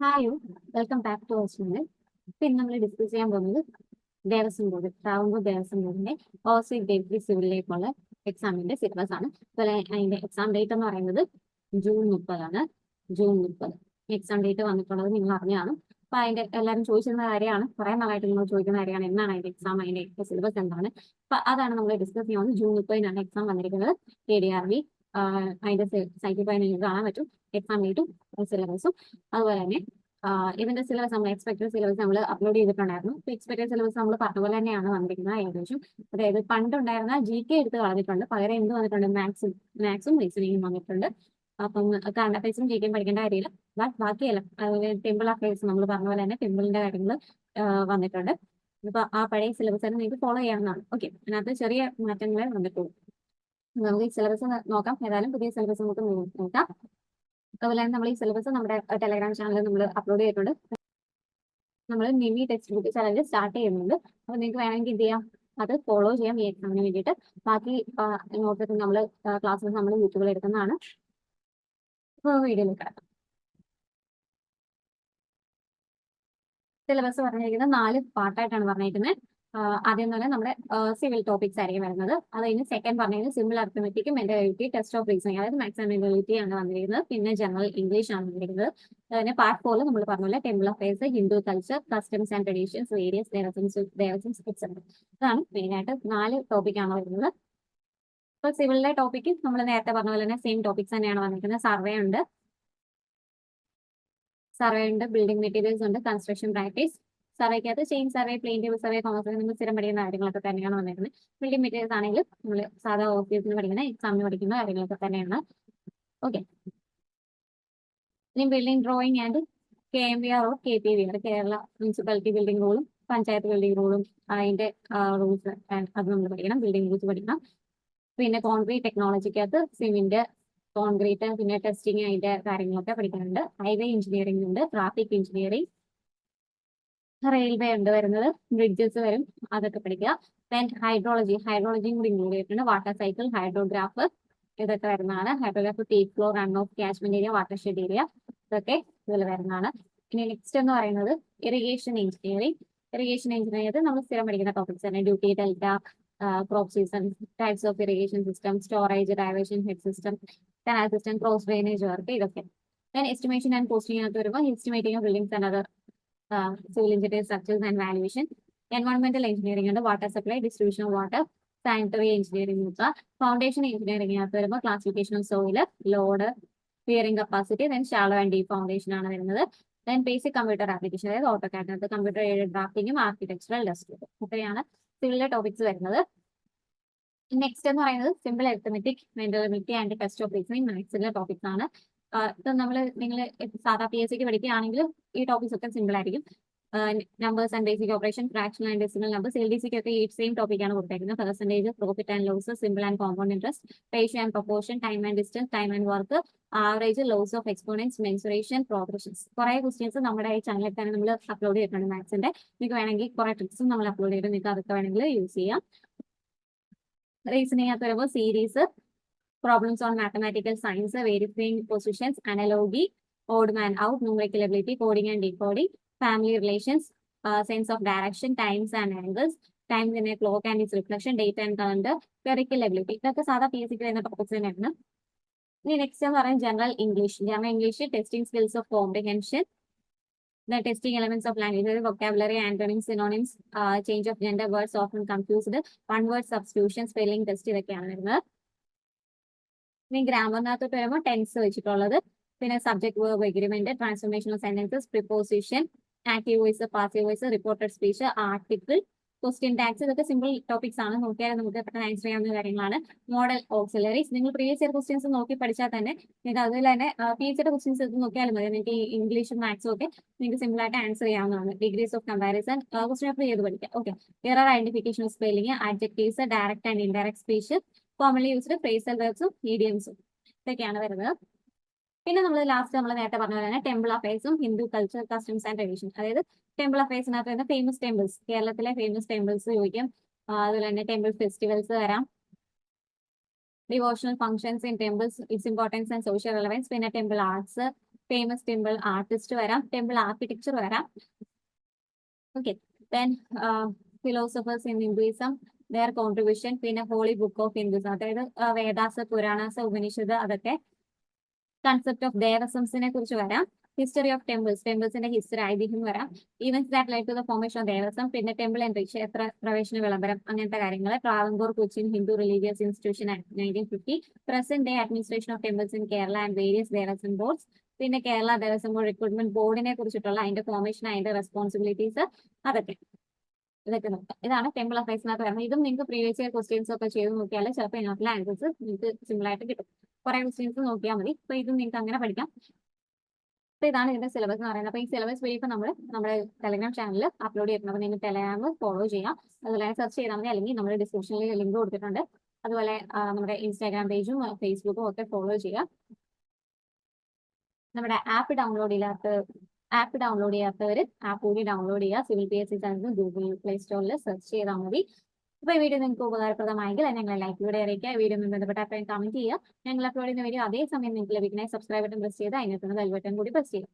Hi, welcome back to our channel. ഇന്ന് നമ്മൾ discuss ചെയ്യാൻ പോകുന്നത് ദേവസ്വം ബോർഡ് ട്രാവൻകൂർ ദേവസ്വം ബോർഡിന്റെ ഓസി ഡെപ്യൂട്ടി സിവിലിലേക്കുള്ള എക്സാമിന്റെ സിലബസ് ആണ്. അതുപോലെ അതിന്റെ എക്സാം ഡേറ്റ് എന്ന് പറയുന്നത് ജൂൺ 30 ജൂൺ 30 എക്സാം ഡേറ്റ് വന്നിട്ടുള്ളത് നിങ്ങൾ അറിഞ്ഞാണ്. അപ്പൊ അതിന്റെ എല്ലാവരും ചോദിച്ചിരുന്ന കാര്യമാണ്, കുറെ നാളായിട്ട് നിങ്ങൾ ചോദിക്കുന്ന കാര്യമാണ്, എന്നാണ് അതിന്റെ എക്സാം, അതിന്റെ സിലബസ് എന്താണ്. അപ്പൊ അതാണ് നമ്മൾ ഡിസ്കസ് ചെയ്യുന്നത്. ജൂൺ 30 എക്സാം വന്നിരിക്കുന്നത്. KDRB അതിന്റെ സൈറ്റിൽ പോയി നിങ്ങൾക്ക് കാണാൻ പറ്റും എക്സാം ഡേറ്റും സിലബസും. അതുപോലെ തന്നെ ഇതിന്റെ സിലബസ് നമ്മൾ എക്സ്പെക്ടഡ് സിലബസ് നമ്മൾ അപ്ലോഡ് ചെയ്തിട്ടുണ്ടായിരുന്നു. ഇപ്പൊ എക്സ്പെക്ടഡ് സിലബസ് നമ്മൾ പറഞ്ഞ പോലെ തന്നെയാണ് വന്നിരിക്കുന്നത് ഏകദേശം. അതായത് പണ്ടുണ്ടായിരുന്ന GK എടുത്ത് കളഞ്ഞിട്ടുണ്ട്, പകരം എന്ത് വന്നിട്ടുണ്ട്, മാത്സും റീസണിങ്ങും വന്നിട്ടുണ്ട്. അപ്പം കറണ്ട് അഫയേഴ്സും GK പഠിക്കേണ്ട കാര്യമില്ല. ബാക്കിയല്ല, ടെമ്പിൾ അഫയേഴ്സ് നമ്മൾ പറഞ്ഞ പോലെ തന്നെ ടെമ്പിളിന്റെ കാര്യങ്ങൾ വന്നിട്ടുണ്ട്. ഇപ്പൊ ആ പഴയ സിലബസ് തന്നെ നിങ്ങൾക്ക് ഫോളോ ചെയ്യാവുന്നതാണ്. ഓക്കെ, അതിനകത്ത് ചെറിയ മാറ്റങ്ങളെ വന്നിട്ടുള്ളൂ. നമുക്ക് ഈ സിലബസ് നോക്കാം. ഏതായാലും പുതിയ സിലബസ് നമുക്ക് നോക്കാം. അതുപോലെ തന്നെ നമ്മൾ ഈ സിലബസ് നമ്മുടെ ടെലഗ്രാം ചാനലിൽ നമ്മൾ അപ്ലോഡ് ചെയ്തിട്ടുണ്ട്. നമ്മൾ mini text book challenge start ചെയ്യുന്നുണ്ട്. അപ്പൊ നിങ്ങൾക്ക് വേണമെങ്കിൽ എന്ത് ചെയ്യാം, അത് ഫോളോ ചെയ്യാം ഈ എക്സാമിന് വേണ്ടിയിട്ട്. ബാക്കി നോട്ടൊക്കെ നമ്മൾ ക്ലാസ്സിൽ നമ്മൾ യൂട്യൂബിൽ എടുക്കുന്നതാണ്. വീഡിയോയിലേക്ക് കിടക്കാം. സിലബസ് പറഞ്ഞിരിക്കുന്നത് 4 പാർട്ടായിട്ടാണ് പറഞ്ഞിരിക്കുന്നത്. ആദ്യം തന്നെ നമ്മുടെ സിവിൽ ടോപ്പിക്സ് ആയിരിക്കും വരുന്നത്. അത് കഴിഞ്ഞ് സെക്കൻഡ് പറഞ്ഞിരുന്നത് simple arithmetic, mentality, test of reasoning, അതായത് മാത്സ് ആൻഡ് മെന്റാലിറ്റി ആണ് വന്നിരിക്കുന്നത്. പിന്നെ ജനറൽ ഇംഗ്ലീഷ് ആണ് വന്നിരിക്കുന്നത്. അതിന് പാർട്ട് 4 നമ്മൾ പറഞ്ഞ temple affairs, Hindu culture, customs and traditions, various ദേവസ്വംസ് എക്സെട്ര. ഇതാണ് മെയിനായിട്ട് 4 ടോപ്പിക്കാണ് വരുന്നത്. ഇപ്പോൾ സിവിലിലെ ടോപ്പിക്ക് നമ്മൾ നേരത്തെ പറഞ്ഞ പോലെ തന്നെ സെയിം ടോപ്പിക്സ് തന്നെയാണ് വന്നിരിക്കുന്നത്. സർവേ ഉണ്ട്, ബിൽഡിംഗ് മെറ്റീരിയൽസ് ഉണ്ട്, കൺസ്ട്രക്ഷൻ പ്രാക്ടീസ്. സർവേക്കകത്ത് chain survey, plain table survey, commerce നമ്മൾ സ്ഥിരം പഠിക്കുന്ന കാര്യങ്ങളൊക്കെ തന്നെയാണ് വന്നിരിക്കുന്നത്. ബിൽഡിംഗ് മെറ്റീരിയൽസ് ആണെങ്കിൽ നമ്മൾ സാധാ ഓഫീസിന് പഠിക്കുന്ന, എക്സാമിന് പഠിക്കുന്ന കാര്യങ്ങളൊക്കെ തന്നെയാണ്. ഓക്കെ, ഇനി building drawing and KMVR or KPVR, Kerala municipality building റൂളും പഞ്ചായത്ത് ബിൽഡിംഗ് റൂളും അതിന്റെ റൂൾസ് അത് നമ്മൾ പഠിക്കണം. ബിൽഡിംഗ് റൂൾസ് പഠിക്കണം. പിന്നെ കോൺക്രീറ്റ് ടെക്നോളജിക്കകത്ത് സിമെന്റ്, കോൺക്രീറ്റ്, പിന്നെ ടെസ്റ്റിങ്, അതിന്റെ കാര്യങ്ങളൊക്കെ പഠിക്കുന്നുണ്ട്. ഹൈവേ എഞ്ചിനീയറിംഗ് ഉണ്ട്, ട്രാഫിക് എഞ്ചിനീയറിംഗ്, റെയിൽവേ ഉണ്ട് വരുന്നത്, ബ്രിഡ്ജസ് വരും, അതൊക്കെ പഠിക്കുക. ദെൻ ഹൈഡ്രോളജിയും കൂടി ഇൻക്ലൂഡ് ചെയ്തിട്ടുണ്ട്. വാട്ടർ സൈക്കിൾ, ഹൈഡ്രോഗ്രാഫ്, ഇതൊക്കെ വരുന്നതാണ്. Hydrograph, take flow, run off catchment area, water shed area, ഇതൊക്കെ ഇതിൽ വരുന്നതാണ്. ഇനി നെക്സ്റ്റ് എന്ന് പറയുന്നത് ഇറിഗേഷൻ എഞ്ചിനീയറിംഗ് നമ്മൾ സ്ഥിരം പഠിക്കുന്ന ടോപ്പിക്സ് തന്നെ. Duty, delta, crop season, types of irrigation system, storage, diversion head system, canal system, cross drainage work, ഇതൊക്കെ. ദെൻ എസ്റ്റിമേഷൻ ആൻഡ് കോസ്റ്റിംഗ് അകത്ത് വരുമ്പോൾ estimating of buildings and other civil engineering structures and valuation. എൻവയോൺമെന്റൽ engineering ഉണ്ട്, water supply, distribution of water, sanitary engineering നോക്കുക. Foundation എഞ്ചിനീയറിംഗിനകത്ത് വരുമ്പോൾ classification of soil, load, bearing capacity, then shallow and deep foundation ആണ് വരുന്നത്. Then basic computer application, അതായത് ഓട്ടോകാഡിനകത്ത് computer aided ഡ്രാഫ്റ്റിംഗും architectural desktop, ഇത്രയാണ് സിവിലിലെ ടോപ്പിക്സ് വരുന്നത്. നെക്സ്റ്റ് എന്ന് പറയുന്നത് simple arithmetic, mentality and test of reasoning, മാത്സിലെ ടോപ്പിക്സ് ആണ്. ഇത് നിങ്ങൾ സാധാ PSCക്ക് പഠിക്കുകയാണെങ്കിൽ ഈ ടോപ്പിക്സ് ഒക്കെ സിമ്പിൾ ആയിരിക്കും. Numbers and basic operation, fraction and decimal numbers, LDCക്ക് ഒക്കെ ഈ സെയിം ടോപ്പിക്കാണ് കൊടുത്തേക്കുന്നത്. Percentage, profit and loss, simple and compound interest, ratio and proportion, time and distance, time and work, average, laws of exponents, mensuration, progressions. കുറെ questions നമ്മുടെ ഈ ചാനലിൽ തന്നെ നമ്മൾ അപ്ലോഡ് ചെയ്തിട്ടുണ്ട് മാത്സിന്റെ. നിങ്ങൾക്ക് വേണമെങ്കിൽ കുറെ ട്രിക്സും നമ്മൾ അപ്ലോഡ് ചെയ്തിട്ട് നിങ്ങൾക്ക് അതൊക്കെ വേണമെങ്കിൽ യൂസ് ചെയ്യാം. റീസണിംഗ് അകത്ത് വരുമ്പോൾ series, problems on mathematical science, verifying positions, analogy, odd man out, numerical ability, coding and decoding, family relations, sense of direction, times and angles, time in a clock and its reflection, date and calendar, clerical ability. ഇതൊക്കെ സാധാ PSCക്ക് വരുന്ന topics തന്നെയാണ്. ഇനി next എന്ന് പറയുന്നത് general English, testing skills of comprehension, the testing elements of language, vocabulary, antonyms, synonyms, change of gender, words often confused, one word substitution, spelling test, ഇതൊക്കെയാണ് വരുന്നത്. ഇനി ഗ്രാമറിനകത്തോട്ട് വരുമ്പോൾ ടെൻസ് വെച്ചിട്ടുള്ളത്, പിന്നെ subject verb agreement, transformation of sentences, preposition, active voice, passive voice, reported speech, article, question tax, ഇതൊക്കെ simple topics ആണ്. നോക്കിയാൽ നമുക്ക് പെട്ടെന്ന് ആൻസർ ചെയ്യാവുന്ന കാര്യങ്ങളാണ്. മോഡൽ ഓക്സിലറീസ്, നിങ്ങൾ പ്രീവിയസ് ഇയർ ക്വസ്റ്റ്യൻസ് നോക്കി പഠിച്ചാൽ തന്നെ നിങ്ങൾക്ക് അതുപോലെ തന്നെ PSCയുടെ ക്വസ്റ്റ്യൻസ് എടുത്ത് നോക്കിയാലും മതി. നിങ്ങൾക്ക് ഈ ഇംഗ്ലീഷും മാത്സും ഒക്കെ നിങ്ങൾക്ക് സിമ്പിൾ ആയിട്ട് ആൻസർ ചെയ്യാവുന്നതാണ്. Degrees of comparison, question paper ചെയ്ത് പഠിക്കാം. Okay, error identification of spelling, adjectives, direct and indirect speech, commonly used phrasal വെർബ്സും ഇഡിയംസും, ഇതൊക്കെയാണ് വരുന്നത്. പിന്നെ നമ്മൾ നേരത്തെ പറഞ്ഞ പോലെ തന്നെ ടെമ്പിൾ അഫയേഴ്സും, Hindu culture, customs and tradition. അതായത് ടെമ്പിൾ അഫയേഴ്സിനകത്ത് വരുന്ന ഫേമസ് ടെമ്പിൾസ്, കേരളത്തിലെ ഫേമസ് ടെമ്പിൾസ് ചോദിക്കും. അതുപോലെ തന്നെ ടെമ്പിൾ ഫെസ്റ്റിവൽസ് വരാം, devotional functions in temples, it's importance and social relevance, പിന്നെ temple arts, famous temple artist വരാം, ടെമ്പിൾ ആർക്കിടെക്ചർ വരാം. Okay, then philosophers in Hinduism, their contribution, പിന്നെ ഹോളി ബുക്ക് ഓഫ് ഹിന്ദുയിസം, അതായത് വേദാസ്, പുരാണാസ്, ഉപനിഷത്ത്, അതൊക്കെ. കൺസെപ്റ്റ് ഓഫ് ദേവസംസിനെ കുറിച്ച് വരാം. ഹിസ്റ്ററി ഓഫ് ടെമ്പിൾസ്, ടെമ്പിൾസിന്റെ ഹിസ്റ്ററി, ഐതിഹ്യം വരാം. Events that led to the formation of Devaswom, പിന്നെ ടെമ്പിൾ എൻട്രി, ക്ഷേത്ര പ്രവേശന വിളംബരം, അങ്ങനത്തെ കാര്യങ്ങൾ. Travancore Cochin Hindu religious institution act 1950, present day administration of temples in Kerala and various Devaswom boards, പിന്നെ കേരള ദേവസ്വം ബോർഡ് റിക്രൂട്ട്മെന്റ് ബോർഡിനെ കുറിച്ചിട്ടുള്ള അതിന്റെ ഫോർമേഷൻ, അതിന്റെ റെസ്പോൺസിബിലിറ്റീസ്, അതൊക്കെ ഇതൊക്കെ നോക്കാം. ഇതാണ് ടെമ്പിൾ അഫയേഴ്സിനകത്ത് വരുന്നത്. ഇതും നിങ്ങൾക്ക് പ്രീവിയസ് ഇയർ ക്വസ്റ്റ്യൻസ് ഒക്കെ ചെയ്ത് നോക്കിയാൽ ചിലപ്പോൾ ഇതിനകത്തുള്ള ആൻസേഴ്സ് നിങ്ങൾക്ക് സിമ്പിൾ ആയിട്ട് കിട്ടും. കുറെ ക്വസ്റ്റ്യൻസ് നോക്കിയാൽ മതി. അപ്പൊ ഇതും നിങ്ങൾക്ക് അങ്ങനെ പഠിക്കാം. അപ്പൊ ഇതാണ് ഇതിന്റെ സിലബസ് എന്ന് പറയുന്നത്. അപ്പൊ ഈ സിലബസ് ബ്രീഫ് നമ്മൾ നമ്മുടെ ടെലഗ്രാം ചാനലിൽ അപ്ലോഡ് ചെയ്തിട്ടുണ്ട്. അപ്പൊ നിങ്ങൾ ടെലഗ്രാം ഫോളോ ചെയ്യാം. അതുപോലെ സെർച്ച് ചെയ്താൽ മതി, അല്ലെങ്കിൽ നമ്മുടെ ഡിസ്ക്രിപ്ഷനിൽ ലിങ്ക് കൊടുത്തിട്ടുണ്ട്. അതുപോലെ നമ്മുടെ ഇൻസ്റ്റാഗ്രാം പേജും ഫേസ്ബുക്കും ഒക്കെ ഫോളോ ചെയ്യാം. നമ്മുടെ ആപ്പ് ഡൗൺലോഡ് ചെയ്യാത്തവർ ആപ്പ് കൂടി ഡൗൺലോഡ് ചെയ്യുക. Civil PSC channel Google play സ്റ്റോറിൽ സെർച്ച് ചെയ്താൽ മതി. അപ്പൊ ഈ വീഡിയോ നിങ്ങൾക്ക് ഉപകാരപ്രദമായെങ്കിൽ ഞങ്ങളെ ലൈക്കിലൂടെ അറിയിക്കുക. വീഡിയോ ബന്ധപ്പെട്ട അഭിപ്രായം കമന്റ് ചെയ്യുക. ഞങ്ങൾ അപ്ലോഡ് ചെയ്യുന്ന വീഡിയോ അതേസമയം നിങ്ങൾക്ക് ലഭിക്കുന്ന സബ്സ്ക്രൈബ് ബട്ടൺ പ്രസ് ചെയ്ത് അതിനകത്ത് ബെൽ ബട്ടൺ കൂടി പ്രസ് ചെയ്യുക.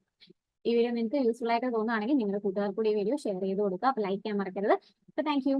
ഈ വീഡിയോ നിങ്ങൾക്ക് യൂസ്ഫുൾ ആയിട്ട് തോന്നുകയാണെങ്കിൽ നിങ്ങളുടെ കൂട്ടുകാർക്ക് കൂടി ഈ വീഡിയോ ഷെയർ ചെയ്ത് കൊടുക്കുക. അപ്പോൾ ലൈക്ക് ചെയ്യാൻ മറക്കരുത്. അപ്പോൾ താങ്ക് യു.